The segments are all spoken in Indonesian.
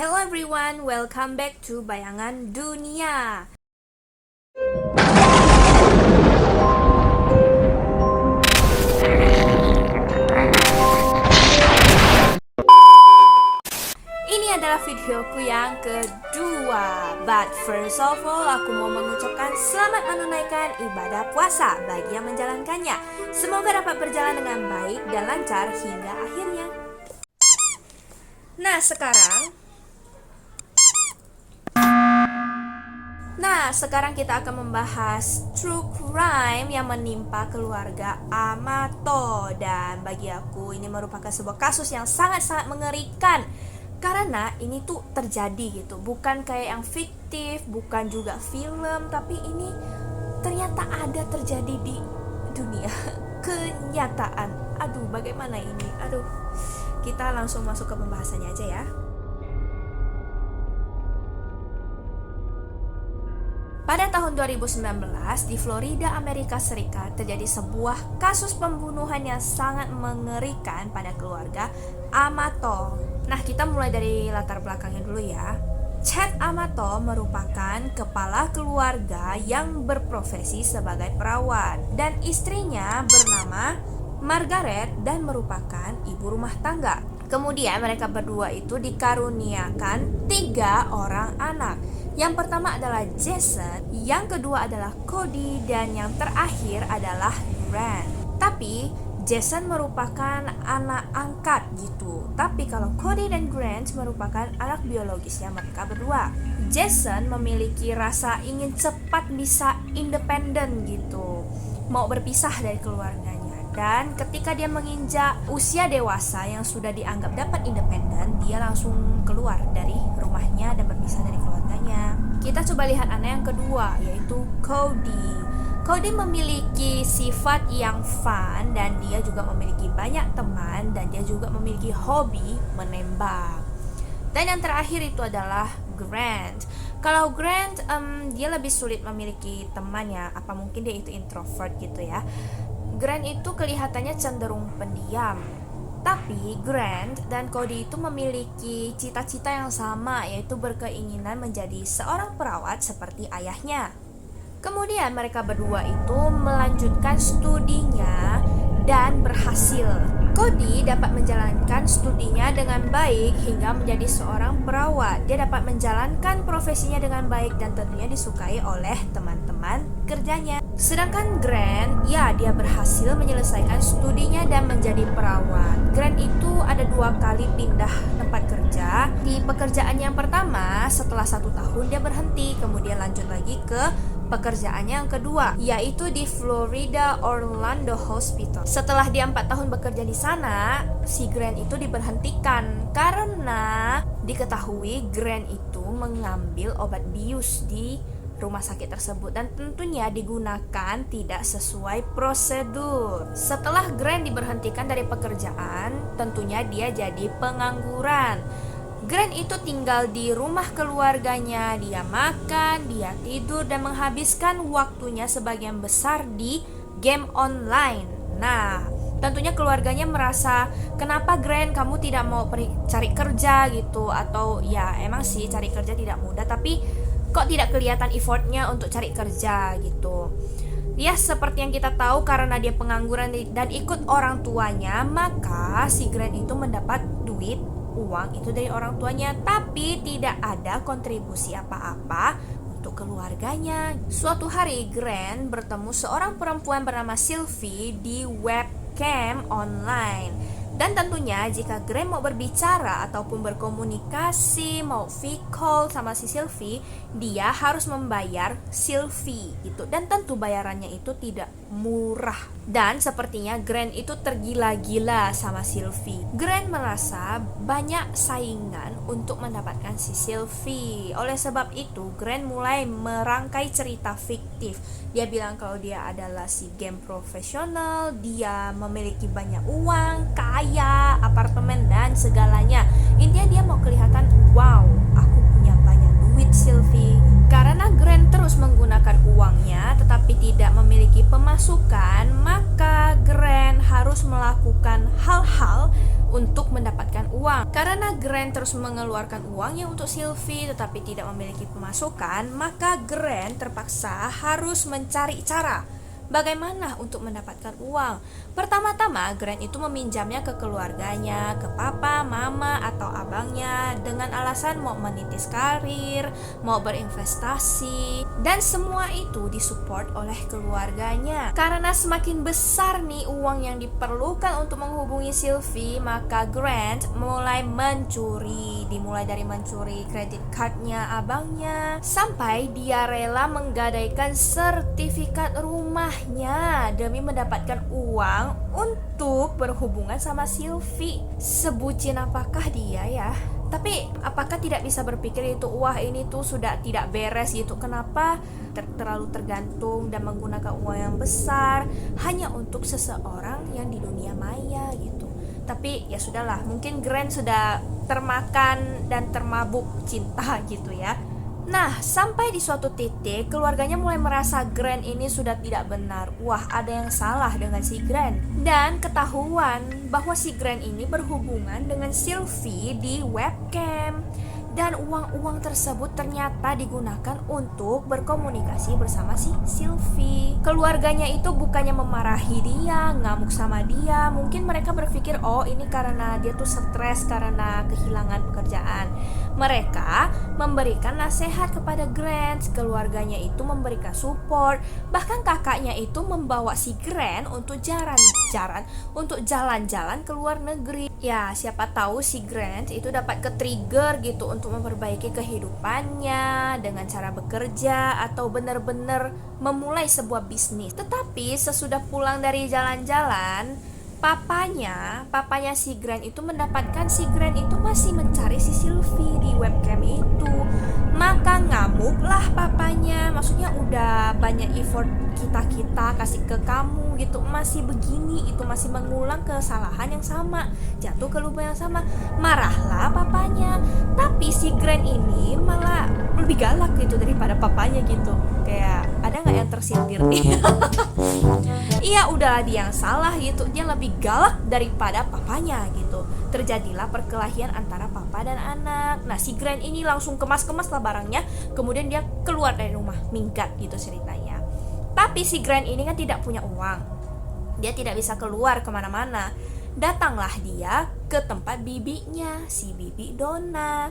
Hello everyone, welcome back to Bayangan Dunia. Ini adalah videoku yang kedua. But first of all, aku mau mengucapkan selamat menunaikan ibadah puasa bagi yang menjalankannya. Semoga dapat berjalan dengan baik dan lancar hingga akhirnya. Nah, sekarang kita akan membahas true crime yang menimpa keluarga Amato. Dan bagi aku ini merupakan sebuah kasus yang sangat-sangat mengerikan. Karena ini tuh terjadi gitu. Bukan kayak yang fiktif, bukan juga film, tapi ini ternyata ada terjadi di dunia kenyataan. Aduh, bagaimana ini? Aduh, kita langsung masuk ke pembahasannya aja ya. Pada tahun 2019, di Florida, Amerika Serikat, terjadi sebuah kasus pembunuhan yang sangat mengerikan pada keluarga Amato. Nah, kita mulai dari latar belakangnya dulu ya. Chad Amato merupakan kepala keluarga yang berprofesi sebagai perawat, dan istrinya bernama Margaret dan merupakan ibu rumah tangga. Kemudian mereka berdua itu dikaruniakan 3 orang anak. Yang pertama adalah Jason, yang kedua adalah Cody, dan yang terakhir adalah Grant. Tapi Jason merupakan anak angkat gitu. Tapi kalau Cody dan Grant merupakan anak biologisnya mereka berdua. Jason memiliki rasa ingin cepat bisa independen gitu, mau berpisah dari keluarganya. Dan ketika dia menginjak usia dewasa yang sudah dianggap dapat independen, dia langsung keluar dari rumahnya dan berpisah dari keluarganya. Kita coba lihat anak yang kedua, yaitu Cody. Cody memiliki sifat yang fun dan dia juga memiliki banyak teman dan dia juga memiliki hobi menembak. Dan yang terakhir itu adalah Grant. Kalau Grant, dia lebih sulit memiliki teman ya. Apa mungkin dia itu introvert gitu ya. Grant itu kelihatannya cenderung pendiam. Tapi Grant dan Cody itu memiliki cita-cita yang sama, yaitu berkeinginan menjadi seorang perawat seperti ayahnya. Kemudian mereka berdua itu melanjutkan studinya dan berhasil. Cody dapat menjalankan studinya dengan baik hingga menjadi seorang perawat. Dia dapat menjalankan profesinya dengan baik dan tentunya disukai oleh teman-teman kerjanya. Sedangkan Grant, ya dia berhasil menyelesaikan studinya dan menjadi perawat. Grant itu ada 2 kali pindah tempat kerja. Di pekerjaan yang pertama, setelah 1 tahun dia berhenti, kemudian lanjut lagi ke pekerjaannya yang kedua, yaitu di Florida Orlando Hospital. Setelah dia 4 tahun bekerja di sana, si Grant itu diberhentikan karena diketahui Grant itu mengambil obat bius di rumah sakit tersebut dan tentunya digunakan tidak sesuai prosedur. Setelah Grant diberhentikan dari pekerjaan, tentunya dia jadi pengangguran. Grant itu tinggal di rumah keluarganya, dia makan, dia tidur, dan menghabiskan waktunya sebagian besar di game online. Nah, tentunya keluarganya merasa, kenapa Grant kamu tidak mau cari kerja gitu? Atau ya emang sih cari kerja tidak mudah, tapi kok tidak kelihatan effortnya untuk cari kerja gitu. Ya seperti yang kita tahu, karena dia pengangguran dan ikut orang tuanya, maka si Grant itu mendapat uang itu dari orang tuanya, tapi tidak ada kontribusi apa-apa untuk keluarganya. Suatu hari Grant bertemu seorang perempuan bernama Sylvie di webcam online. Dan tentunya jika Grant mau berbicara ataupun berkomunikasi, mau call sama si Sylvie, dia harus membayar Sylvie gitu. Dan tentu bayarannya itu tidak murah. Dan sepertinya Grant itu tergila-gila sama Sylvie. Grant merasa banyak saingan untuk mendapatkan si Sylvie. Oleh sebab itu, Grant mulai merangkai cerita fiktif. Dia bilang kalau dia adalah si game profesional, dia memiliki banyak uang, kaya, apartemen, dan segalanya. Intinya dia mau kelihatan, wow, aku punya banyak duit Sylvie. Karena Grant terus menggunakan uangnya tetapi tidak memiliki pemasukan, maka Grant harus melakukan hal-hal untuk mendapatkan uang. Karena Grant terus mengeluarkan uangnya untuk Sylvie tetapi tidak memiliki pemasukan, maka Grant terpaksa harus mencari cara bagaimana untuk mendapatkan uang. Pertama-tama, Grant itu meminjamnya ke keluarganya, ke papa, mama, atau abangnya dengan alasan mau menitis karir, mau berinvestasi, dan semua itu disupport oleh keluarganya. Karena semakin besar nih uang yang diperlukan untuk menghubungi Sylvie, maka Grant mulai mencuri. Dimulai dari mencuri kredit cardnya abangnya, sampai dia rela menggadaikan sertifikat rumahnya demi mendapatkan uang untuk berhubungan sama Sylvie. Sebucin apakah dia ya? Tapi apakah tidak bisa berpikir itu, wah ini tuh sudah tidak beres gitu. Kenapa terlalu tergantung dan menggunakan uang yang besar hanya untuk seseorang yang di dunia maya gitu. Tapi ya sudahlah, mungkin Grant sudah termakan dan termabuk cinta gitu ya. Nah, sampai di suatu titik keluarganya mulai merasa Grant ini sudah tidak benar. Wah, ada yang salah dengan si Grant. Dan ketahuan bahwa si Grant ini berhubungan dengan Sylvie di webcam. Dan uang-uang tersebut ternyata digunakan untuk berkomunikasi bersama si Sylvie. Keluarganya itu bukannya memarahi dia, ngamuk sama dia. Mungkin mereka berpikir, oh ini karena dia tuh stres karena kehilangan pekerjaan. Mereka memberikan nasihat kepada Grant. Keluarganya itu memberikan support. Bahkan kakaknya itu membawa si Grant untuk jalan-jalan ke luar negeri. Ya, siapa tahu si Grant itu dapat ke-trigger gitu untuk memperbaiki kehidupannya dengan cara bekerja atau benar-benar memulai sebuah bisnis. Tetapi sesudah pulang dari jalan-jalan, papanya si Grant itu mendapatkan si Grant itu masih mencari si Sylvie di webcam itu. Maka ngamuklah papanya. Maksudnya udah banyak effort kita kasih ke kamu gitu, masih begini, itu masih mengulang kesalahan yang sama, jatuh ke lubang yang sama. Marahlah papanya. Tapi si Grant ini malah lebih galak gitu daripada papanya gitu. Kayak ada nggak yang tersindir nih? Iya, udahlah dia yang salah gitu, dia lebih galak daripada papanya gitu. Terjadilah perkelahian antara papa dan anak. Nah, si Grant ini langsung kemas-kemas lah barangnya, kemudian dia keluar dari rumah, minggat gitu ceritanya. Tapi si Grant ini kan tidak punya uang, dia tidak bisa keluar kemana-mana. Datanglah dia ke tempat bibinya, si bibi Donna.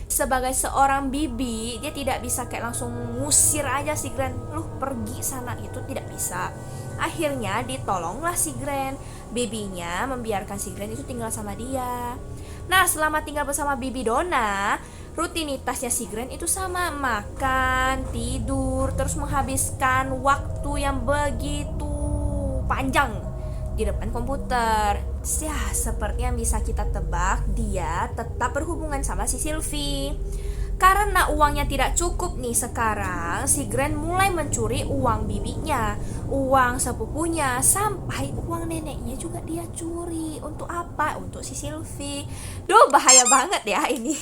Sebagai seorang bibi, dia tidak bisa kayak langsung ngusir aja si Grant, lu pergi sana, itu tidak bisa. Akhirnya ditolonglah si Grant. Bibinya membiarkan si Grant itu tinggal sama dia. Nah, selama tinggal bersama bibi Donna, rutinitasnya si Grant itu sama, makan, tidur, terus menghabiskan waktu yang begitu panjang di depan komputer. Ya, seperti yang bisa kita tebak, dia tetap berhubungan sama si Sylvie. Karena uangnya tidak cukup nih sekarang, si Grant mulai mencuri uang bibinya, uang sepupunya, sampai uang neneknya juga dia curi. Untuk apa? Untuk si Sylvie. Duh, bahaya banget ya ini.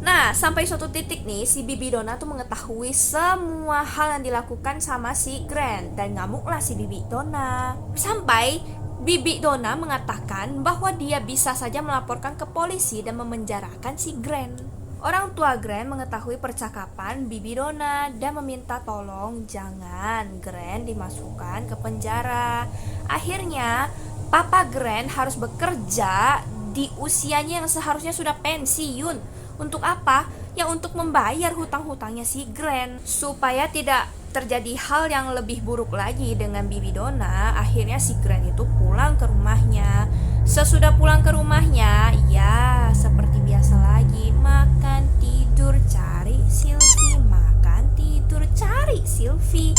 Nah, sampai suatu titik nih, si bibi Donna tuh mengetahui semua hal yang dilakukan sama si Grant, dan ngamuklah si bibi Donna. Sampai bibi Donna mengatakan bahwa dia bisa saja melaporkan ke polisi dan memenjarakan si Grant. Orang tua Grant mengetahui percakapan bibi Donna dan meminta tolong jangan Grant dimasukkan ke penjara. Akhirnya, papa Grant harus bekerja di usianya yang seharusnya sudah pensiun. Untuk apa? Ya untuk membayar hutang-hutangnya si Grant. Supaya tidak terjadi hal yang lebih buruk lagi dengan bibi Donna, akhirnya si Grant itu pulang ke rumahnya. Sesudah pulang ke rumahnya, ya seperti biasa lagi, makan, tidur, cari Sylvie, makan, tidur, cari Sylvie.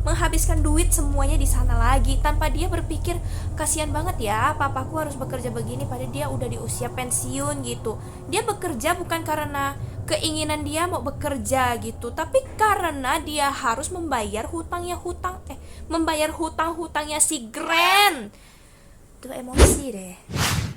Menghabiskan duit semuanya di sana lagi tanpa dia berpikir, kasihan banget ya papaku harus bekerja begini padahal dia udah di usia pensiun gitu. Dia bekerja bukan karena keinginan dia mau bekerja gitu, tapi karena dia harus membayar hutang-hutangnya si Grant. Tuh emosi deh.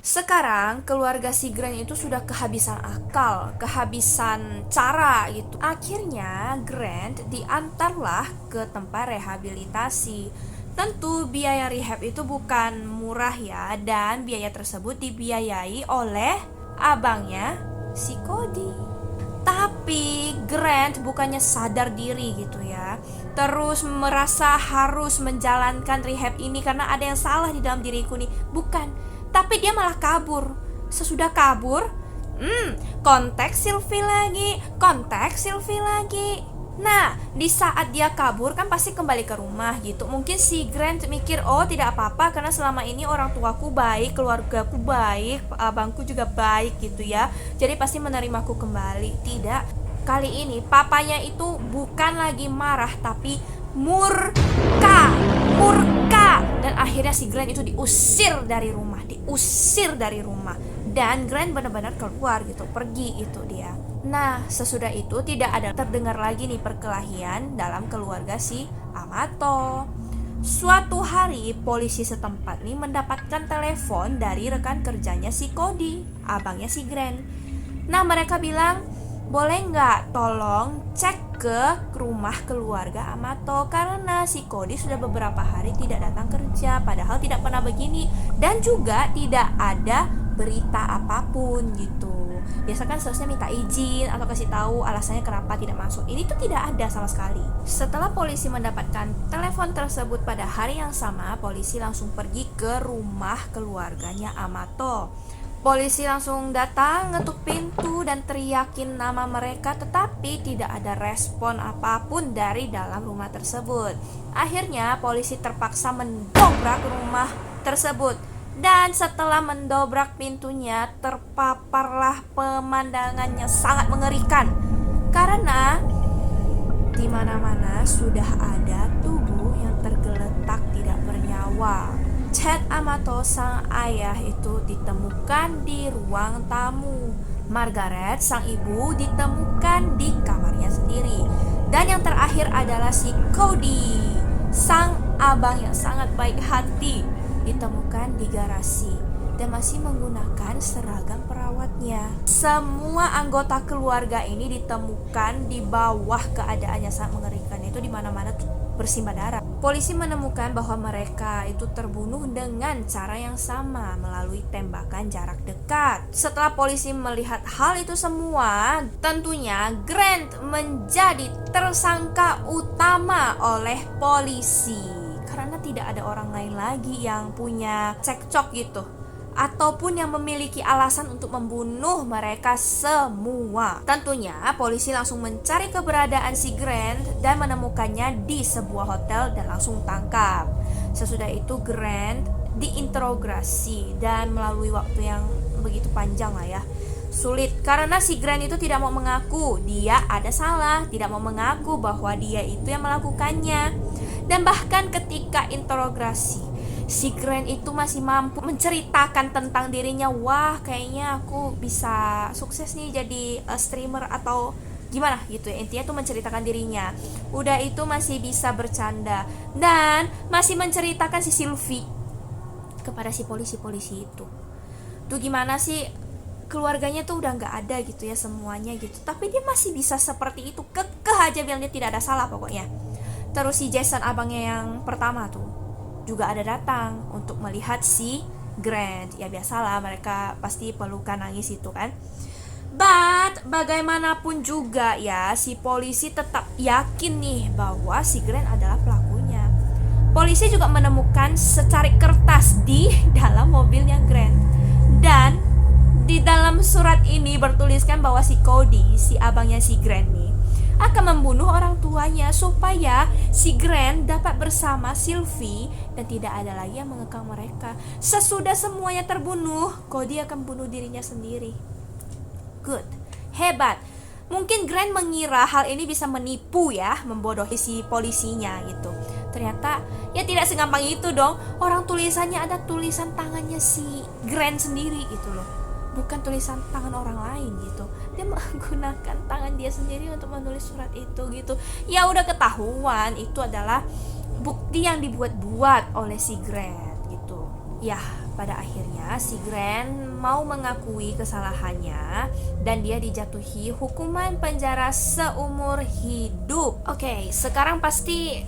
Sekarang keluarga si Grant itu sudah kehabisan akal, kehabisan cara gitu. Akhirnya Grant diantarlah ke tempat rehabilitasi. Tentu biaya rehab itu bukan murah ya, dan biaya tersebut dibiayai oleh abangnya si Cody. Tapi Grant bukannya sadar diri gitu ya, terus merasa harus menjalankan rehab ini karena ada yang salah di dalam diriku nih. Bukan, tapi dia malah kabur. Sesudah kabur, kontak Sylvie lagi. Nah, di saat dia kabur kan pasti kembali ke rumah gitu. Mungkin si Grant mikir, oh tidak apa-apa karena selama ini orang tuaku baik, keluargaku baik, abangku juga baik gitu ya. Jadi pasti menerimaku kembali. Tidak, kali ini papanya itu bukan lagi marah tapi murka. Dan akhirnya si Grant itu diusir dari rumah. Dan Grant benar-benar keluar gitu, pergi itu dia. Nah, sesudah itu tidak ada terdengar lagi nih perkelahian dalam keluarga si Amato. Suatu hari polisi setempat nih mendapatkan telepon dari rekan kerjanya si Cody, abangnya si Grant. Nah, mereka bilang, boleh nggak tolong cek ke rumah keluarga Amato karena si Cody sudah beberapa hari tidak datang kerja, padahal tidak pernah begini, dan juga tidak ada berita apapun gitu. Biasa kan seharusnya minta izin atau kasih tahu alasannya kenapa tidak masuk. Ini tuh tidak ada sama sekali. Setelah polisi mendapatkan telepon tersebut pada hari yang sama, polisi langsung pergi ke rumah keluarganya Amato. Polisi langsung datang, ngetuk pintu dan teriakin nama mereka, tetapi tidak ada respon apapun dari dalam rumah tersebut. Akhirnya polisi terpaksa mendobrak rumah tersebut. Dan setelah mendobrak pintunya, terpaparlah pemandangannya sangat mengerikan. Karena di mana-mana sudah ada tubuh yang tergeletak tidak bernyawa. Chad Amato sang ayah itu ditemukan di ruang tamu. Margaret sang ibu ditemukan di kamarnya sendiri. Dan yang terakhir adalah si Cody, sang abang yang sangat baik hati, ditemukan di garasi dan masih menggunakan seragam perawatnya. Semua anggota keluarga ini ditemukan di bawah keadaannya sangat mengerikan, itu di mana-mana bersimbah darah. Polisi menemukan bahwa mereka itu terbunuh dengan cara yang sama, melalui tembakan jarak dekat. Setelah polisi melihat hal itu semua, tentunya Grant menjadi tersangka utama oleh polisi. Karena tidak ada orang lain lagi yang punya cekcok gitu, ataupun yang memiliki alasan untuk membunuh mereka semua. Tentunya polisi langsung mencari keberadaan si Grant dan menemukannya di sebuah hotel dan langsung tangkap. Sesudah itu Grant diinterogasi dan melalui waktu yang begitu panjang lah ya. Sulit karena si Grant itu tidak mau mengaku dia ada salah, tidak mau mengaku bahwa dia itu yang melakukannya. Dan bahkan ketika interogasi, si Grant itu masih mampu menceritakan tentang dirinya. Wah, kayaknya aku bisa sukses nih jadi streamer atau gimana gitu ya. Intinya tuh menceritakan dirinya. Udah itu masih bisa bercanda dan masih menceritakan si Sylvie kepada si polisi-polisi itu. Tuh gimana sih, keluarganya tuh udah gak ada gitu ya semuanya gitu, tapi dia masih bisa seperti itu, kekeh aja bilang dia tidak ada salah pokoknya. Terus si Jason abangnya yang pertama tuh juga ada datang untuk melihat si Grant. Ya biasalah, mereka pasti pelukan nangis itu kan. But bagaimanapun juga ya, si polisi tetap yakin nih bahwa si Grant adalah pelakunya. Polisi juga menemukan secarik kertas di dalam mobilnya Grant. Dan di dalam surat ini bertuliskan bahwa si Cody, si abangnya si Grant nih, akan membunuh orang tuanya supaya si Grant dapat bersama Sylvie dan tidak ada lagi yang mengekang mereka. Sesudah semuanya terbunuh, Cody akan bunuh dirinya sendiri. Good, hebat. Mungkin Grant mengira hal ini bisa menipu ya, membodohi si polisinya gitu. Ternyata ya tidak segampang itu dong. Orang tulisannya ada tulisan tangannya si Grant sendiri gitu loh, bukan tulisan tangan orang lain gitu. Dia menggunakan tangan dia sendiri untuk menulis surat itu gitu. Ya udah ketahuan itu adalah bukti yang dibuat-buat oleh si Grant gitu. Ya pada akhirnya si Grant mau mengakui kesalahannya dan dia dijatuhi hukuman penjara seumur hidup. Oke, sekarang pasti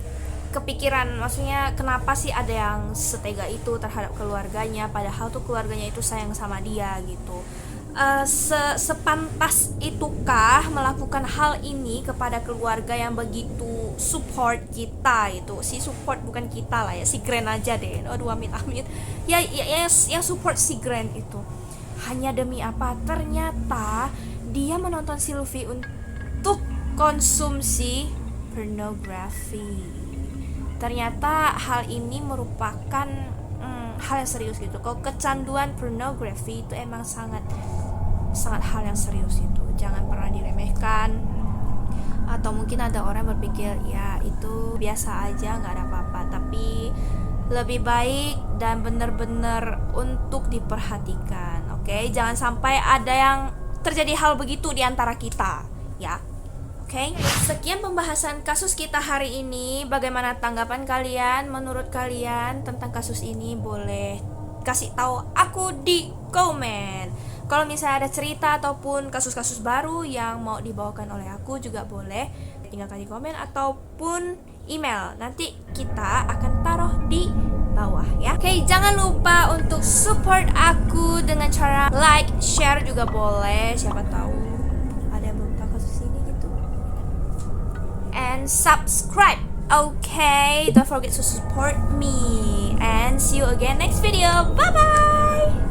kepikiran, maksudnya kenapa sih ada yang setega itu terhadap keluarganya, padahal tuh keluarganya itu sayang sama dia gitu. Sepantas itukah melakukan hal ini kepada keluarga yang begitu support kita itu? Si support bukan kita lah ya, si Grand aja deh. Aduh, amit amit ya, yang support si Grand itu hanya demi apa? Ternyata dia menonton Sylvie untuk konsumsi pornografi. Ternyata hal ini merupakan hal yang serius gitu. Kalau kecanduan pornografi itu emang sangat hal yang serius itu, jangan pernah diremehkan. Atau mungkin ada orang berpikir ya itu biasa aja, nggak ada apa-apa, tapi lebih baik dan benar-benar untuk diperhatikan. Oke, jangan sampai ada yang terjadi hal begitu di antara kita ya. Oke, sekian pembahasan kasus kita hari ini. Bagaimana tanggapan kalian? Menurut kalian tentang kasus ini, boleh kasih tahu aku di komen. Kalau misalnya ada cerita ataupun kasus-kasus baru yang mau dibawakan oleh aku juga boleh tinggalkan di komen ataupun email. Nanti kita akan taruh di bawah ya. Oke, jangan lupa untuk support aku dengan cara like, share juga boleh. Siapa tahu ada yang belum tahu kasus ini gitu. And subscribe. Okay, don't forget to support me. And see you again next video. Bye bye.